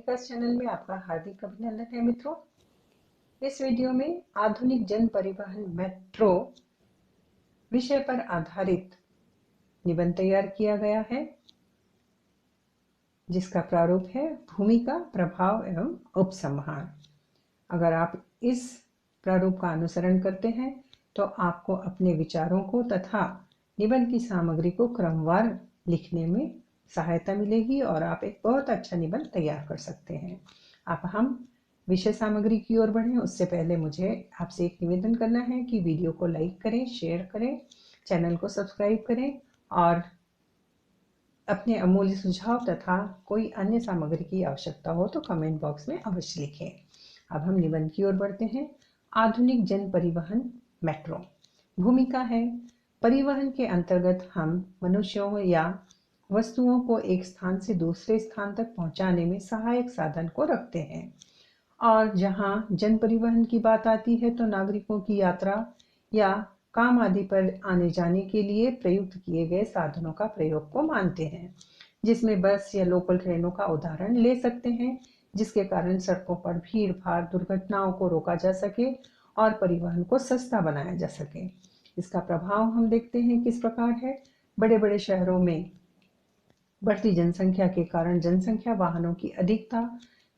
विकास channel में आपका हार्दिक अभिनंदन है मित्रों। इस वीडियो में आधुनिक जन परिवहन मेट्रो विषय पर आधारित निबंध तैयार किया गया है, जिसका प्रारूप है भूमिका, प्रभाव एवं उपसंहार। अगर आप इस प्रारूप का अनुसरण करते हैं तो आपको अपने विचारों को तथा निबंध की सामग्री को क्रमवार लिखने में सहायता मिलेगी और आप एक बहुत अच्छा निबंध तैयार कर सकते हैं। अब हम विषय सामग्री की ओर बढ़ें उससे पहले मुझे आपसे एक निवेदन करना है कि वीडियो को लाइक करें, शेयर करें, चैनल को सब्सक्राइब करें और अपने अमूल्य सुझाव तथा कोई अन्य सामग्री की आवश्यकता हो तो कमेंट बॉक्स में अवश्य लिखें। अब हम निबंध की ओर बढ़ते हैं। आधुनिक जन परिवहन मेट्रो। भूमिका है, परिवहन के अंतर्गत हम मनुष्यों या वस्तुओं को एक स्थान से दूसरे स्थान तक पहुंचाने में सहायक साधन को रखते हैं। और जहां जन परिवहन की बात आती है तो नागरिकों की यात्रा या काम आदि पर आने जाने के लिए प्रयुक्त किए गए साधनों का प्रयोग को मानते हैं, जिसमें बस या लोकल ट्रेनों का उदाहरण ले सकते हैं, जिसके कारण सड़कों पर भीड़ भाड़, दुर्घटनाओं को रोका जा सके और परिवहन को सस्ता बनाया जा सके। इसका प्रभाव हम देखते हैं किस प्रकार है। बड़े बड़े शहरों में बढ़ती जनसंख्या के कारण जनसंख्या, वाहनों की अधिकता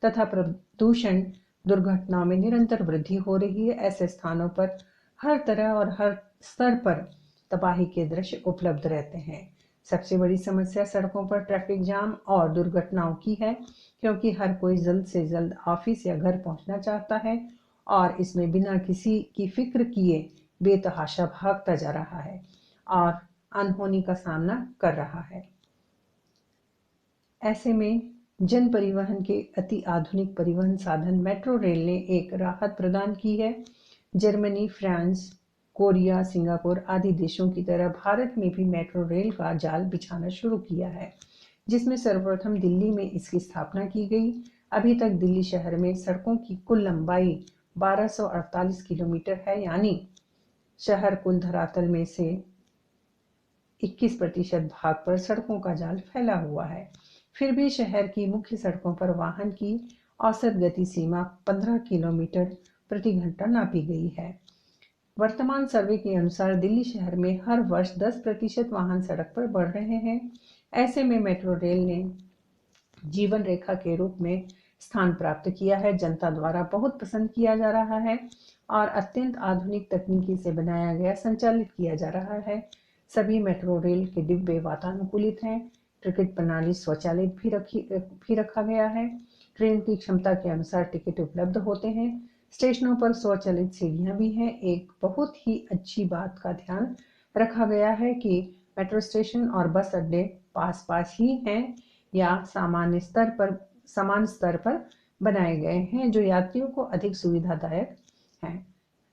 तथा प्रदूषण, दुर्घटनाओं में निरंतर वृद्धि हो रही है। ऐसे स्थानों पर हर तरह और हर स्तर पर तबाही के दृश्य उपलब्ध रहते हैं। सबसे बड़ी समस्या सड़कों पर ट्रैफिक जाम और दुर्घटनाओं की है, क्योंकि हर कोई जल्द से जल्द ऑफिस या घर पहुंचना चाहता है और इसमें बिना किसी की फिक्र किए बेतहाशा भागता जा रहा है और अनहोनी का सामना कर रहा है। ऐसे में जन परिवहन के अति आधुनिक परिवहन साधन मेट्रो रेल ने एक राहत प्रदान की है। जर्मनी, फ्रांस, कोरिया, सिंगापुर आदि देशों की तरह भारत में भी मेट्रो रेल का जाल बिछाना शुरू किया है, जिसमें सर्वप्रथम दिल्ली में इसकी स्थापना की गई। अभी तक दिल्ली शहर में सड़कों की कुल लंबाई 1248 किलोमीटर है, यानी शहर कुल धरातल में से 21% भाग पर सड़कों का जाल फैला हुआ है। फिर भी शहर की मुख्य सड़कों पर वाहन की औसत गति सीमा 15 किलोमीटर प्रति घंटा नापी गई है। वर्तमान सर्वे के अनुसार दिल्ली शहर में हर वर्ष 10% वाहन सड़क पर बढ़ रहे हैं। ऐसे में मेट्रो रेल ने जीवन रेखा के रूप में स्थान प्राप्त किया है, जनता द्वारा बहुत पसंद किया जा रहा है और अत्यंत आधुनिक तकनीकी से बनाया गया, संचालित किया जा रहा है। सभी मेट्रो रेल के डिब्बे वातानुकूलित हैं। टिकट प्रणाली स्वचालित भी रखा गया है। ट्रेन की क्षमता के अनुसार टिकट उपलब्ध होते हैं। स्टेशनों पर स्वचालित सीढ़ियां भी हैं। एक बहुत ही अच्छी बात का ध्यान रखा गया है कि मेट्रो स्टेशन और बस अड्डे पास पास ही हैं या समान स्तर पर बनाए गए हैं, जो यात्रियों को अधिक सुविधादायक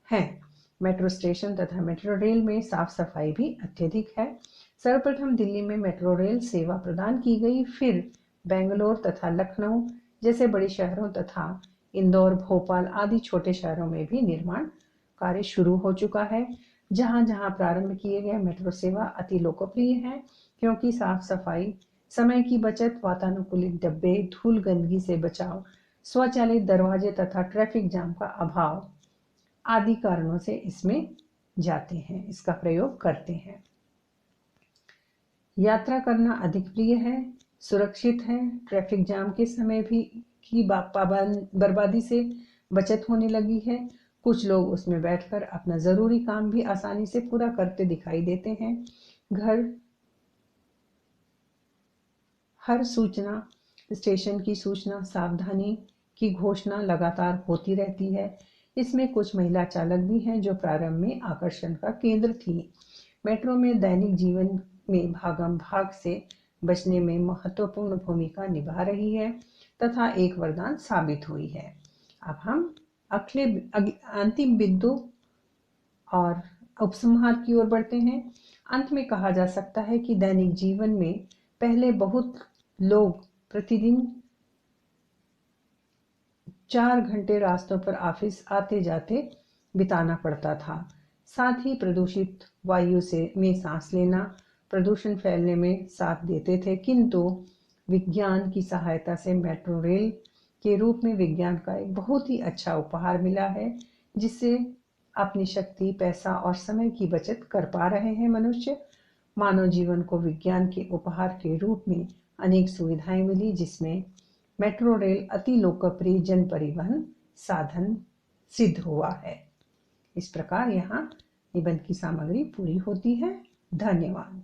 हैं। मेट्रो स्टेशन तथा मेट्रो रेल में साफ सफाई भी अत्यधिक है। सर्वप्रथम दिल्ली में मेट्रो रेल सेवा प्रदान की गई, फिर बेंगलोर तथा लखनऊ जैसे बड़े शहरों तथा इंदौर, भोपाल आदि छोटे शहरों में भी निर्माण कार्य शुरू हो चुका है। जहां जहां प्रारंभ किए गए मेट्रो सेवा अति लोकप्रिय है, क्योंकि साफ सफाई, समय की बचत, वातानुकूलित डब्बे, धूल गंदगी से बचाव, स्वचालित दरवाजे तथा ट्रैफिक जाम का अभाव आदि कारणों से इसमें जाते हैं, इसका प्रयोग करते हैं। यात्रा करना अधिक प्रिय है, सुरक्षित है। ट्रैफिक जाम के समय भी की बर्बादी से बचत होने लगी है। कुछ लोग उसमें बैठकर अपना जरूरी काम भी आसानी से पूरा करते दिखाई देते हैं। हर सूचना, स्टेशन की सूचना, सावधानी की घोषणा लगातार होती रहती है। इसमें कुछ महिला चालक भी हैं जो प्रारंभ में आकर्षण का केंद्र थी। मेट्रो में दैनिक जीवन में भागम भाग से बचने में महत्वपूर्ण भूमिका निभा रही है तथा एक वरदान साबित हुई है। अब हम अंतिम बिंदु और उपसंहार की ओर बढ़ते हैं। अंत में कहा जा सकता है कि दैनिक जीवन में पहले बहुत लोग प्रतिदिन 4 घंटे रास्तों पर ऑफिस आते जाते बिताना पड़ता था। साथ ही प्रदूषित वायु में सांस लेना प्रदूषण फैलने में साथ देते थे, किंतु विज्ञान की सहायता से मेट्रो रेल के रूप में विज्ञान का एक बहुत ही अच्छा उपहार मिला है, जिससे अपनी शक्ति, पैसा और समय की बचत कर पा रहे हैं मनुष्य। मानव जीवन को विज्ञान के उपहार के रूप में अनेक सुविधाएं मिली, जिसमें मेट्रो रेल अति लोकप्रिय जन परिवहन साधन सिद्ध हुआ है। इस प्रकार यहाँ निबंध की सामग्री पूरी होती है। धन्यवाद।